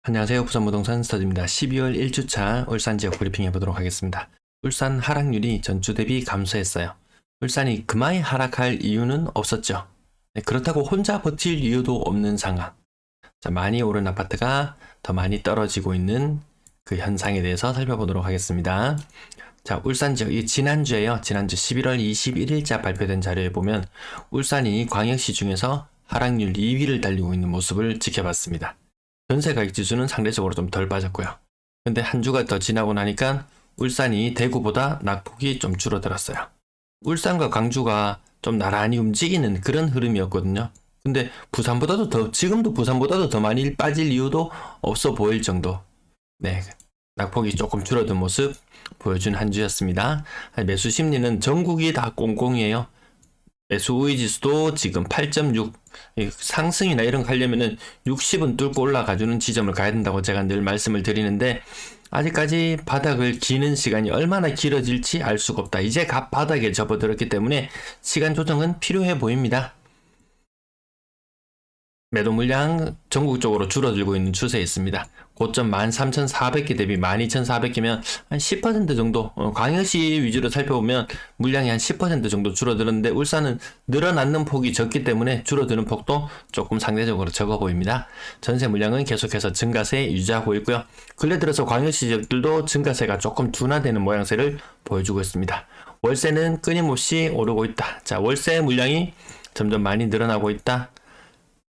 안녕하세요. 부산부동산 스터디입니다. 12월 1주차 울산 지역 브리핑 해보도록 하겠습니다. 울산 하락률이 전주 대비 감소했어요. 울산이 그마에 하락할 이유는 없었죠. 네, 그렇다고 혼자 버틸 이유도 없는 상황. 자, 많이 오른 아파트가 더 많이 떨어지고 있는 그 현상에 대해서 살펴보도록 하겠습니다. 자, 울산 지역, 이 지난주에요. 지난주 11월 21일자 발표된 자료에 보면 울산이 광역시 중에서 하락률 2위를 달리고 있는 모습을 지켜봤습니다. 전세 가격 지수는 상대적으로 좀 덜 빠졌고요. 근데 한 주가 더 지나고 나니까 울산이 대구보다 낙폭이 좀 줄어들었어요. 울산과 광주가 좀 나란히 움직이는 그런 흐름이었거든요. 근데 지금도 부산보다도 더 많이 빠질 이유도 없어 보일 정도. 네. 낙폭이 조금 줄어든 모습 보여준 한 주였습니다. 매수 심리는 전국이 다 꽁꽁이에요. 매수 우위 지수도 지금 8.6, 상승이나 이런 거 하려면은 60은 뚫고 올라가주는 지점을 가야 된다고 제가 늘 말씀을 드리는데, 아직까지 바닥을 기는 시간이 얼마나 길어질지 알 수가 없다. 이제 갓 바닥에 접어들었기 때문에 시간 조정은 필요해 보입니다. 매도 물량 전국적으로 줄어들고 있는 추세에 있습니다. 고점 13,400개 대비 12,400개면 한 10% 정도, 광역시 위주로 살펴보면 물량이 한 10% 정도 줄어들었는데 울산은 늘어나는 폭이 적기 때문에 줄어드는 폭도 조금 상대적으로 적어 보입니다. 전세 물량은 계속해서 증가세 유지하고 있고요. 근래 들어서 광역시 지역들도 증가세가 조금 둔화되는 모양새를 보여주고 있습니다. 월세는 끊임없이 오르고 있다. 자, 월세 물량이 점점 많이 늘어나고 있다.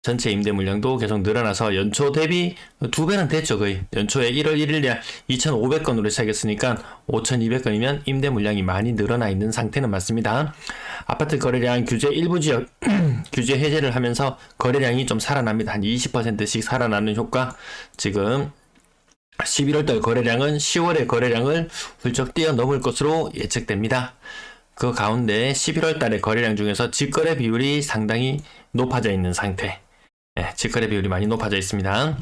전체 임대 물량도 계속 늘어나서 연초 대비 2배는 됐죠. 거의 연초에 1월 1일에 2,500건으로 시작했으니까 5,200건이면 임대 물량이 많이 늘어나 있는 상태는 맞습니다. 아파트 거래량 규제 일부 지역 규제 해제를 하면서 거래량이 좀 살아납니다. 한 20%씩 살아나는 효과. 지금 11월달 거래량은 10월의 거래량을 훌쩍 뛰어넘을 것으로 예측됩니다. 그 가운데 11월 달의 거래량 중에서 직거래 비율이 상당히 높아져 있는 상태. 네, 직거래 비율이 많이 높아져 있습니다.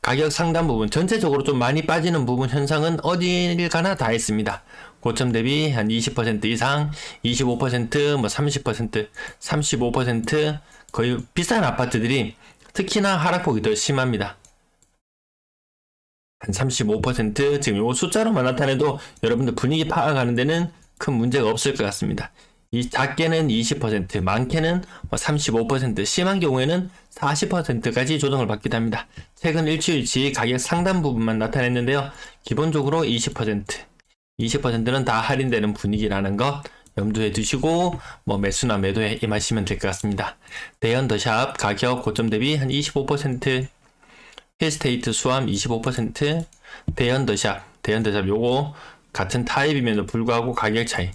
가격 상단 부분, 전체적으로 좀 많이 빠지는 부분 현상은 어딜 가나 다 있습니다. 고점 대비 한 20% 이상, 25%, 30%, 35% 거의 비싼 아파트들이 특히나 하락폭이 더 심합니다. 한 35% 지금 이 숫자로만 나타내도 여러분들 분위기 파악하는 데는 큰 문제가 없을 것 같습니다. 이 작게는 20%, 많게는 35%, 심한 경우에는 40%까지 조정을 받기도 합니다. 최근 일주일치 가격 상단 부분만 나타냈는데요. 기본적으로 20%는 다 할인되는 분위기라는 것 염두에 두시고 매수나 매도에 임하시면 될 것 같습니다. 대연 더샵 가격 고점 대비 한 25%, 힐스테이트 수암 25%, 대연 더샵 요거 같은 타입임에도 불구하고 가격 차이,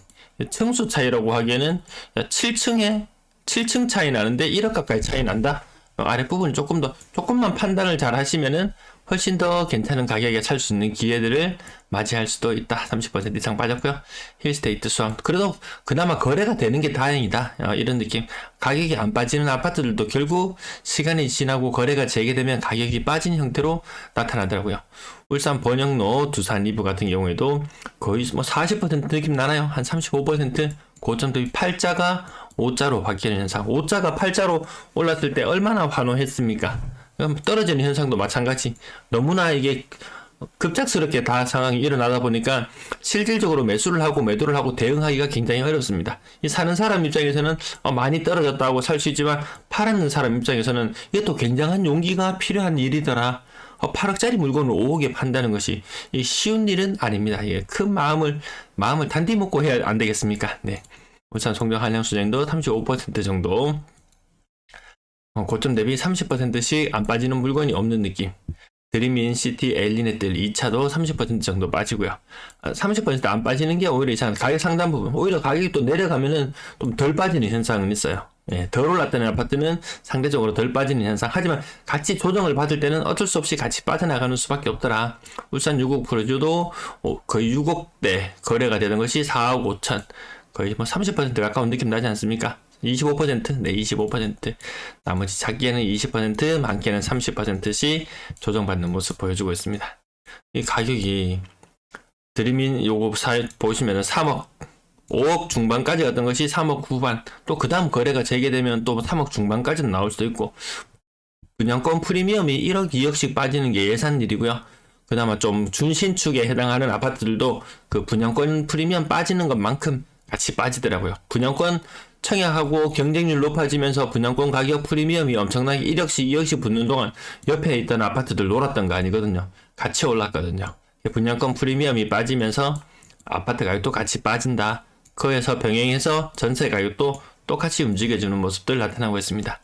층수 차이라고 하기에는 7층 차이 나는데 1억 가까이 차이 난다? 아랫부분 조금만 판단을 잘 하시면은 훨씬 더 괜찮은 가격에 살 수 있는 기회들을 맞이할 수도 있다. 30% 이상 빠졌고요. 힐스테이트 수암. 그래도 그나마 거래가 되는 게 다행이다. 이런 느낌. 가격이 안 빠지는 아파트들도 결국 시간이 지나고 거래가 재개되면 가격이 빠진 형태로 나타나더라고요. 울산 번영로, 두산 리브 같은 경우에도 거의 40% 느낌 나나요? 한 35% 고점 대비 8자가 5자로 바뀌는 현상. 5자가 8자로 올랐을 때 얼마나 환호했습니까? 떨어지는 현상도 마찬가지. 너무나 이게 급작스럽게 다 상황이 일어나다 보니까 실질적으로 매수를 하고 매도를 하고 대응하기가 굉장히 어렵습니다. 이 사는 사람 입장에서는 많이 떨어졌다고 살 수 있지만 팔았는 사람 입장에서는 이게 또 굉장한 용기가 필요한 일이더라. 8억짜리 물건을 5억에 판다는 것이 쉬운 일은 아닙니다. 예, 큰 마음을 단디 먹고 해야 안 되겠습니까? 네. 울산 송정 한양수장도 35% 정도. 고점 대비 30%씩 안 빠지는 물건이 없는 느낌. 드림인시티, 엘리넷들 2차도 30% 정도 빠지고요. 30%안 빠지는 게 오히려 이상. 가격 상단 부분, 오히려 가격이 또 내려가면은 좀 덜 빠지는 현상은 있어요. 예, 덜 올랐다는 아파트는 상대적으로 덜 빠지는 현상. 하지만 같이 조정을 받을 때는 어쩔 수 없이 같이 빠져나가는 수밖에 없더라. 울산 6억 프로주도 거의 6억대 거래가 되는 것이 4억 5천. 거의 30% 가까운 느낌 나지 않습니까? 25%, 네, 25%. 나머지 작게는 20%, 많게는 30%씩 조정받는 모습 보여주고 있습니다. 이 가격이 드림인 요거 보시면은 3억, 5억 중반까지 갔던 것이 3억 후반, 또 그 다음 거래가 재개되면 또 3억 중반까지는 나올 수도 있고, 분양권 프리미엄이 1억, 2억씩 빠지는 게 예산일이고요. 그나마 좀 준신축에 해당하는 아파트들도 그 분양권 프리미엄 빠지는 것만큼 같이 빠지더라고요. 분양권 청약하고 경쟁률 높아지면서 분양권 가격 프리미엄이 엄청나게 1억씩, 2억씩 붙는 동안 옆에 있던 아파트들 놀았던 거 아니거든요. 같이 올랐거든요. 분양권 프리미엄이 빠지면서 아파트 가격도 같이 빠진다. 그에서 병행해서 전세 가격도 똑같이 움직여주는 모습들 나타나고 있습니다.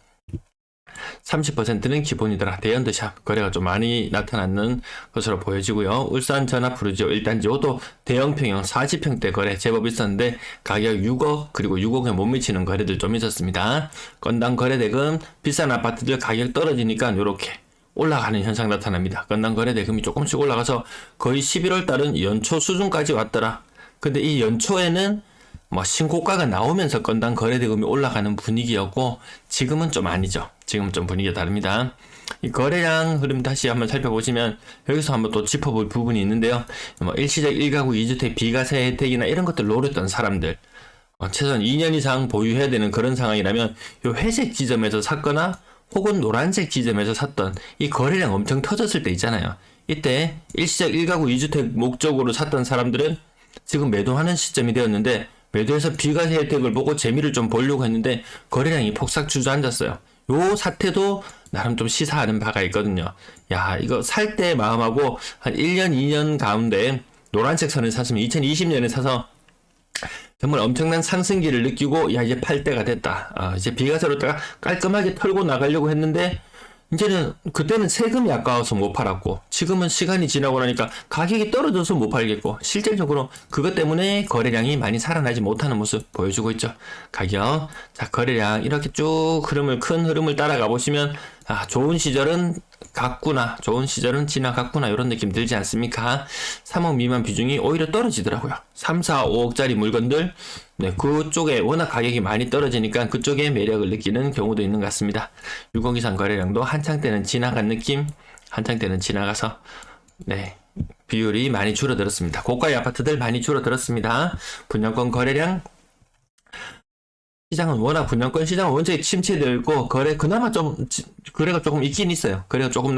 30%는 기본이더라. 대연드샵 거래가 좀 많이 나타나는 것으로 보여지고요. 울산 전화푸르지오 1단지도 대형평형 40평대 거래 제법 있었는데 가격 6억 그리고 6억에 못 미치는 거래들 좀 있었습니다. 건당 거래대금 비싼 아파트들 가격 떨어지니까 이렇게 올라가는 현상 나타납니다. 건당 거래대금이 조금씩 올라가서 거의 11월 달은 연초 수준까지 왔더라. 근데 이 연초에는 뭐 신고가가 나오면서 건당 거래대금이 올라가는 분위기였고 지금은 좀 아니죠. 지금은 좀 분위기가 다릅니다. 이 거래량 흐름 다시 한번 살펴보시면 여기서 한번 또 짚어볼 부분이 있는데요. 뭐 일시적 1가구 2주택 비과세 혜택이나 이런 것들 노렸던 사람들 최소한 2년 이상 보유해야 되는 그런 상황이라면 이 회색 지점에서 샀거나 혹은 노란색 지점에서 샀던 이 거래량 엄청 터졌을 때 있잖아요. 이때 일시적 1가구 2주택 목적으로 샀던 사람들은 지금 매도하는 시점이 되었는데 매도해서 비과세 혜택을 보고 재미를 좀 보려고 했는데 거래량이 폭삭 주저앉았어요. 요 사태도 나름 좀 시사하는 바가 있거든요. 야, 이거 살 때 마음하고 한 1년, 2년 가운데 노란색 선을 샀으면 2020년에 사서 정말 엄청난 상승기를 느끼고 야, 이제 팔 때가 됐다. 이제 비과세로 깔끔하게 털고 나가려고 했는데 이제는 그때는 세금이 아까워서 못 팔았고 지금은 시간이 지나고 나니까 가격이 떨어져서 못 팔겠고 실질적으로 그것 때문에 거래량이 많이 살아나지 못하는 모습 보여주고 있죠. 가격 자 거래량 이렇게 쭉 큰 흐름을 따라가 보시면 좋은 시절은 갔구나 좋은 시절은 지나갔구나 이런 느낌 들지 않습니까? 3억 미만 비중이 오히려 떨어지더라고요. 3, 4, 5억짜리 물건들 그쪽에 워낙 가격이 많이 떨어지니까 그쪽에 매력을 느끼는 경우도 있는 것 같습니다. 6억 이상 거래량도 한창 때는 지나간 느낌 한창 때는 지나가서 비율이 많이 줄어들었습니다. 고가의 아파트들 많이 줄어들었습니다. 분양권 거래량 시장은 워낙 분양권 시장은 원체 침체되어 있고 그나마 좀 거래가 조금 있긴 있어요. 거래가 조금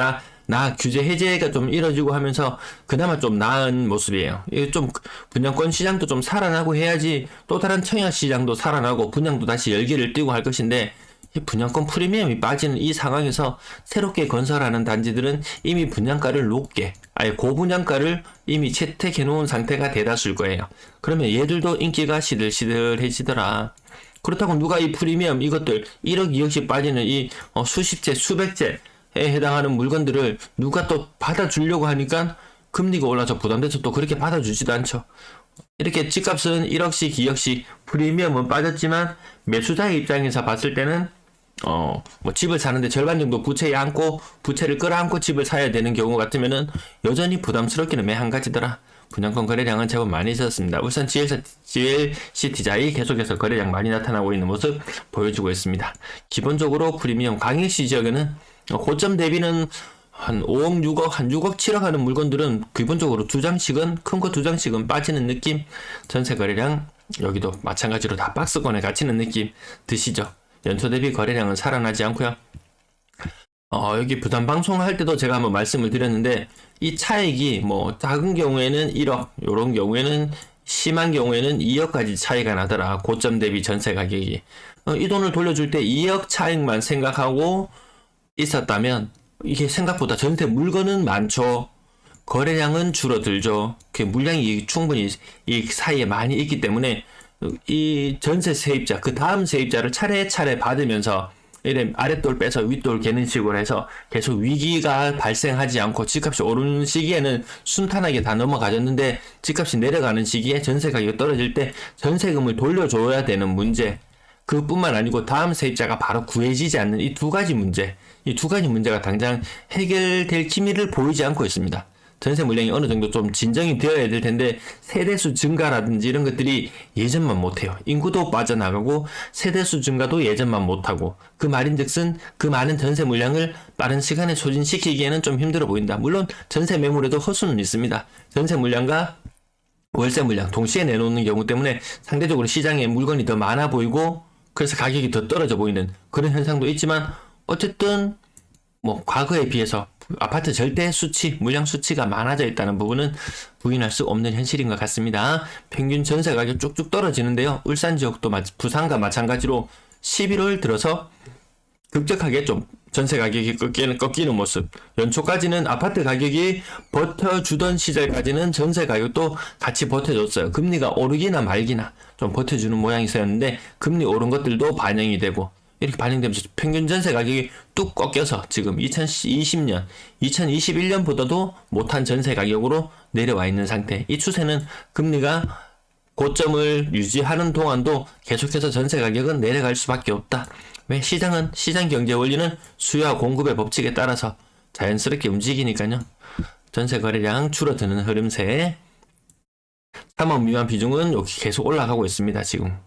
규제 해제가 좀 이뤄지고 하면서 그나마 좀 나은 모습이에요. 이게 좀 분양권 시장도 좀 살아나고 해야지 또 다른 청약 시장도 살아나고 분양도 다시 열기를 띠고 할 것인데 이 분양권 프리미엄이 빠지는 이 상황에서 새롭게 건설하는 단지들은 이미 분양가를 높게 아예 고분양가를 이미 채택해 놓은 상태가 대다수일 거예요. 그러면 얘들도 인기가 시들시들해지더라. 그렇다고 누가 이 프리미엄 이것들 1억 2억씩 빠지는 이 수십채 수백채에 해당하는 물건들을 누가 또 받아주려고 하니까 금리가 올라서 부담돼서 또 그렇게 받아주지도 않죠. 이렇게 집값은 1억씩 2억씩 프리미엄은 빠졌지만 매수자의 입장에서 봤을 때는 집을 사는데 절반 정도 부채에 안고 부채를 끌어안고 집을 사야 되는 경우 같으면은 여전히 부담스럽기는 매한 가지더라. 분양권 거래량은 제법 많이 있었습니다. 울산 GLCT자이 계속해서 거래량 많이 나타나고 있는 모습 보여주고 있습니다. 기본적으로 프리미엄 광역시 지역에는 고점 대비는 한 5억, 6억, 한 6억, 7억 하는 물건들은 기본적으로 큰 거 2장씩은 빠지는 느낌. 전세 거래량 여기도 마찬가지로 다 박스권에 갇히는 느낌 드시죠. 연초 대비 거래량은 살아나지 않고요. 여기 부산 방송할 때도 제가 한번 말씀을 드렸는데 이 차익이 뭐 작은 경우에는 1억 요런 경우에는 심한 경우에는 2억까지 차이가 나더라. 고점 대비 전세 가격이 이 돈을 돌려줄 때 2억 차익만 생각하고 있었다면 이게 생각보다 전세 물건은 많죠. 거래량은 줄어들죠. 그 물량이 충분히 이 사이에 많이 있기 때문에 이 전세 세입자 그 다음 세입자를 차례차례 받으면서 이래 아랫돌 빼서 윗돌 개는 식으로 해서 계속 위기가 발생하지 않고 집값이 오르는 시기에는 순탄하게 다 넘어가졌는데 집값이 내려가는 시기에 전세 가격이 떨어질 때 전세금을 돌려줘야 되는 문제 그뿐만 아니고 다음 세입자가 바로 구해지지 않는 이 두 가지 문제가 당장 해결될 기미를 보이지 않고 있습니다. 전세 물량이 어느 정도 좀 진정이 되어야 될 텐데 세대수 증가라든지 이런 것들이 예전만 못해요. 인구도 빠져나가고 세대수 증가도 예전만 못하고 그 말인즉슨 그 많은 전세 물량을 빠른 시간에 소진시키기에는 좀 힘들어 보인다. 물론 전세 매물에도 허수는 있습니다. 전세 물량과 월세 물량 동시에 내놓는 경우 때문에 상대적으로 시장에 물건이 더 많아 보이고 그래서 가격이 더 떨어져 보이는 그런 현상도 있지만 어쨌든 뭐 과거에 비해서 아파트 절대 수치, 물량 수치가 많아져 있다는 부분은 부인할 수 없는 현실인 것 같습니다. 평균 전세 가격 쭉쭉 떨어지는데요. 울산 지역도 부산과 마찬가지로 11월 들어서 급격하게 좀 전세 가격이 꺾이는 모습. 연초까지는 아파트 가격이 버텨주던 시절까지는 전세 가격도 같이 버텨줬어요. 금리가 오르기나 말기나 좀 버텨주는 모양이었는데 금리 오른 것들도 반영이 되고 이렇게 반영되면서 평균 전세 가격이 뚝 꺾여서 지금 2020년, 2021년보다도 못한 전세 가격으로 내려와 있는 상태. 이 추세는 금리가 고점을 유지하는 동안도 계속해서 전세 가격은 내려갈 수밖에 없다. 왜? 시장 경제 원리는 수요와 공급의 법칙에 따라서 자연스럽게 움직이니까요. 전세 거래량 줄어드는 흐름세. 3억 미만 비중은 여기 계속 올라가고 있습니다. 지금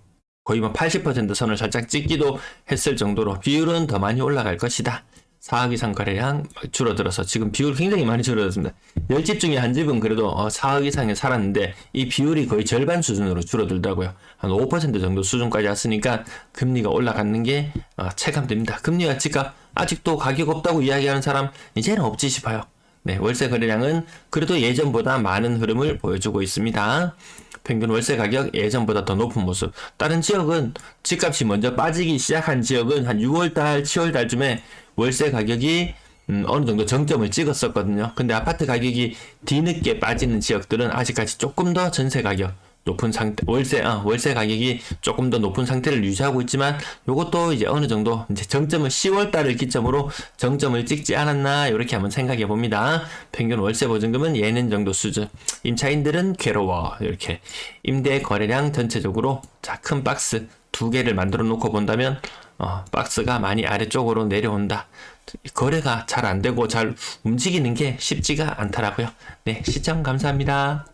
거의 뭐 80% 선을 살짝 찍기도 했을 정도로 비율은 더 많이 올라갈 것이다. 4억 이상 거래량 줄어들어서 지금 비율 굉장히 많이 줄어들었습니다. 10집 중에 한 집은 그래도 4억 이상에 살았는데 이 비율이 거의 절반 수준으로 줄어들더라고요. 한 5% 정도 수준까지 왔으니까 금리가 올라가는 게 체감됩니다. 금리가 집값 아직도 가격 없다고 이야기하는 사람 이제는 없지 싶어요. 네, 월세 거래량은 그래도 예전보다 많은 흐름을 보여주고 있습니다. 평균 월세 가격 예전보다 더 높은 모습. 다른 지역은 집값이 먼저 빠지기 시작한 지역은 한 6월달, 7월달쯤에 월세 가격이 어느 정도 정점을 찍었었거든요. 근데 아파트 가격이 뒤늦게 빠지는 지역들은 아직까지 조금 더 전세 가격 높은 상태, 월세 가격이 조금 더 높은 상태를 유지하고 있지만 요것도 이제 어느 정도 이제 정점을 10월 달을 기점으로 정점을 찍지 않았나 이렇게 한번 생각해 봅니다. 평균 월세 보증금은 예년 정도 수준. 임차인들은 괴로워. 이렇게 임대 거래량 전체적으로 자, 큰 박스 2개를 만들어 놓고 본다면 박스가 많이 아래쪽으로 내려온다. 거래가 잘 안 되고 잘 움직이는 게 쉽지가 않더라고요. 네, 시청 감사합니다.